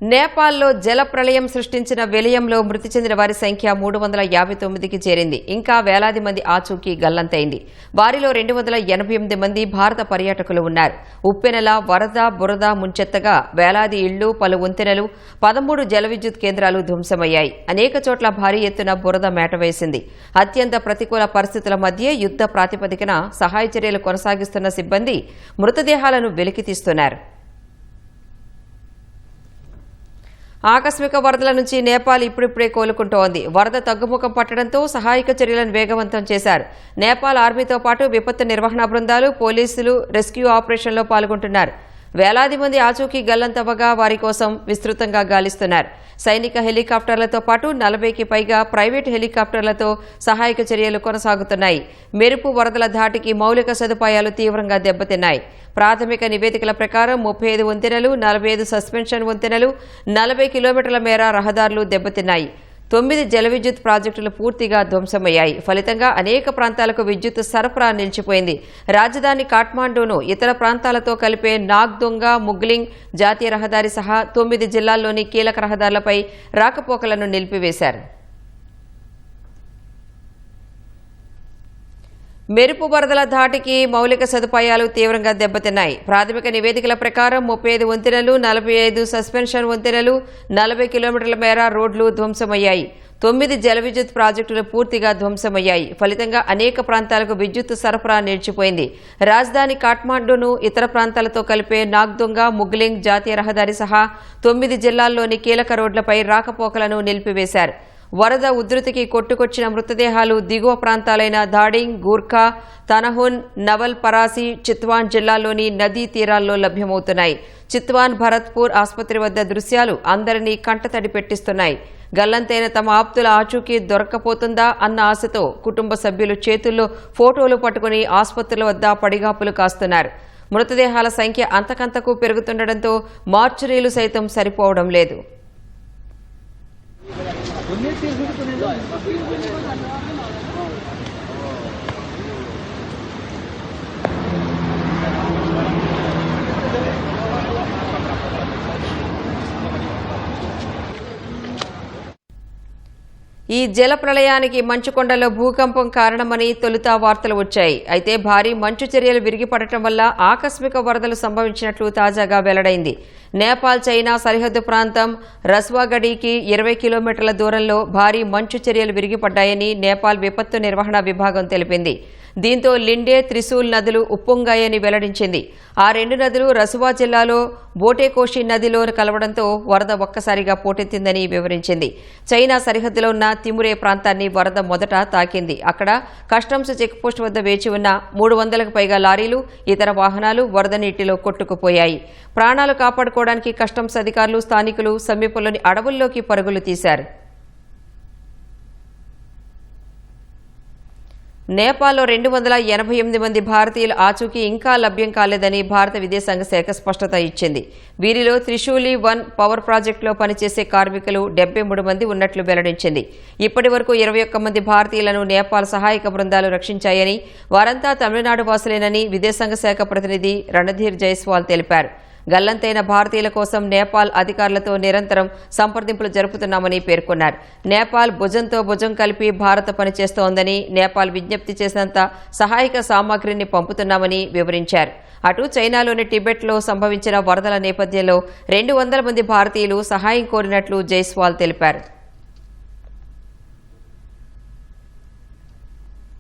నేపాల్లో జల ప్రళయం సృష్టించిన విలయంలో మృతి చెందిన వారి సంఖ్య 359కి చేరింది. ఇంకా వేలాది మంది ఆచూకీ గల్లంతైంది. వారిలో 288 మంది భారత పర్యాటకులు ఉన్నారు. ఉప్పెనల వరద బురద ముంచెత్తగా వేలాది ఇళ్లు, పలు వంతెనలు, 13 జల విద్యుత్ కేంద్రాలు ధ్వంసమయ్యాయి. అనేక చోట్ల భారీ ఎత్తున బురద మేటవేసింది. అత్యంత ప్రతికూల పరిస్థితుల మధ్య యుద్ధ ప్రాతిపదికన సహాయ చర్యలు కొనసాగిస్తున్న సిబ్బంది మృతదేహాలను వెలికితీస్తున్నారు. ఆకస్మిక వరదల నుంచి నేపాల్ ఇప్పుడిప్పుడే కోలుకుంటోంది. వరద తగ్గుముఖం పట్టడంతో సహాయక చర్యలను వేగవంతం చేశారు. నేపాల్ ఆర్మీతో పాటు విపత్తు నిర్వహణ బృందాలు, పోలీసులు రెస్క్యూ ఆపరేషన్లో పాల్గొంటున్నారు. వేలాది మంది ఆచూకీ గల్లంతవ్వగా వారి కోసం విస్తృతంగా గాలిస్తున్నారు. సైనిక హెలికాప్టర్లతో పాటు 40కి పైగా ప్రైవేటు హెలికాప్టర్లతో సహాయక చర్యలు కొనసాగుతున్నాయి. మెరుపు వరదల ధాటికి మౌలిక సదుపాయాలు తీవ్రంగా దెబ్బతిన్నాయి. ప్రాథమిక నివేదికల ప్రకారం 35 వంతెనలు, 45 సస్పెన్షన్ వంతెనలు, 40 కిలోమీటర్ల మేర రహదారులు దెబ్బతిన్నాయి. 9 జల విద్యుత్ ప్రాజెక్టులు పూర్తిగా ధ్వంసమయ్యాయి. ఫలితంగా అనేక ప్రాంతాలకు విద్యుత్ సరఫరా నిలిచిపోయింది. రాజధాని కాఠ్మాండూను ఇతర ప్రాంతాలతో కలిపే నాగ్దొంగ ముగ్లింగ్ జాతీయ రహదారి సహా 9 జిల్లాల్లోని కీలక రహదారులపై రాకపోకలను నిలిపివేశారు. మెరుపు వరదల ధాటికి మౌలిక సదుపాయాలు తీవ్రంగా దెబ్బతిన్నాయి. ప్రాథమిక నివేదికల ప్రకారం 35 వంతెనలు, 45 సస్పెన్షన్ వంతెనలు, 40 కిలోమీటర్ల మేర రోడ్లు ధ్వంసమయ్యాయి. 9 జల విద్యుత్ ప్రాజెక్టులు పూర్తిగా ధ్వంసమయ్యాయి. ఫలితంగా అనేక ప్రాంతాలకు విద్యుత్ సరఫరా నిలిచిపోయింది. రాజధాని కాఠ్మాండూను ఇతర ప్రాంతాలతో కలిపే నాగ్దొంగ ముగ్లింగ్ జాతీయ రహదారి సహా 9 జిల్లాల్లోని కీలక రోడ్లపై రాకపోకలను నిలిపివేశారు. వరద ఉధృతికి కొట్టుకొచ్చిన మృతదేహాలు దిగువ ప్రాంతాలైన ధాడింగ్, గూర్ఖా, తనహున్, నవల్ పరాసి, చిత్వాన్ జిల్లాల్లోని నదీ తీరాల్లో లభ్యమవుతున్నాయి. చిత్వాన్ భరత్పూర్ ఆసుపత్రి వద్ద దృశ్యాలు అందరినీ కంటతడి పెట్టిస్తున్నాయి. గల్లంతైన తమ ఆప్తుల ఆచూకీ దొరక్కపోతుందా అన్న ఆశతో కుటుంబ సభ్యులు చేతుల్లో ఫోటోలు పట్టుకుని ఆసుపత్రుల వద్ద పడిగాపులు కాస్తున్నారు. మృతదేహాల సంఖ్య అంతకంతకు పెరుగుతుండటంతో మార్చురీలు సైతం సరిపోవడం లేదు. ఈ జల ప్రళయానికి మంచుకొండలో భూకంపం కారణమని తొలుత వార్తలు వచ్చాయి. అయితే భారీ మంచు చర్యలు విరిగిపడటం వల్ల ఆకస్మిక వరదలు సంభవించినట్లు తాజాగా వెల్లడైంది. నేపాల్ చైనా సరిహద్దు ప్రాంతం రస్వాగడికి 20 కిలోమీటర్ల దూరంలో భారీ మంచు చర్యలు విరిగిపడ్డాయని నేపాల్ విపత్తు నిర్వహణ విభాగం తెలిపింది. దీంతో లిండే, త్రిశూల్ నదులు ఉప్పొంగాయని వెల్లడించింది. ఆ 2 నదులు రసువా జిల్లాలో బోటేకోషి నదిలో కలవడంతో వరద ఒక్కసారిగా పోటెత్తిందని వివరించింది. చైనా సరిహద్దులో ఉన్న తిమురే ప్రాంతాన్ని వరద మొదట తాకింది. అక్కడ కస్టమ్స్ చెక్పోస్ట్ వద్ద వేచి ఉన్న 300కు పైగా లారీలు, ఇతర వాహనాలు వరద నీటిలో కొట్టుకుపోయాయి. ప్రాణాలు కాపాడుకోవడానికి కస్టమ్స్ అధికారులు, స్థానికులు సమీపంలోని అడవుల్లోకి పరుగులు తీశారు. నేపాల్లో 288 మంది భారతీయుల ఆచూకీ ఇంకా లభ్యం కాలేదని భారత విదేశాంగ శాఖ స్పష్టత ఇచ్చింది. వీరిలో త్రిశూలి 1 పవర్ ప్రాజెక్టులో పనిచేసే కార్మికులు 73 మంది ఉన్నట్లు వెల్లడించింది. ఇప్పటి వరకు 21 మంది భారతీయులను నేపాల్ సహాయక బృందాలు రక్షించాయని, వారంతా తమిళనాడు వాసులేనని విదేశాంగ శాఖ ప్రతినిధి రణధీర్ జైస్వాల్ తెలిపారు. గల్లంతైన భారతీయుల కోసం నేపాల్ అధికారులతో నిరంతరం సంప్రదింపులు జరుపుతున్నామని పేర్కొన్నారు. నేపాల్ భుజంతో భుజం కలిపి భారత్ పనిచేస్తోందని, నేపాల్ విజ్ఞప్తి చేసినంత సహాయక సామాగ్రిని పంపుతున్నామని వివరించారు. అటు చైనాలోని టిబెట్లో సంభవించిన వరదల నేపథ్యంలో 200 మంది భారతీయులు సహాయం కోరినట్లు జైస్వాల్ తెలిపారు.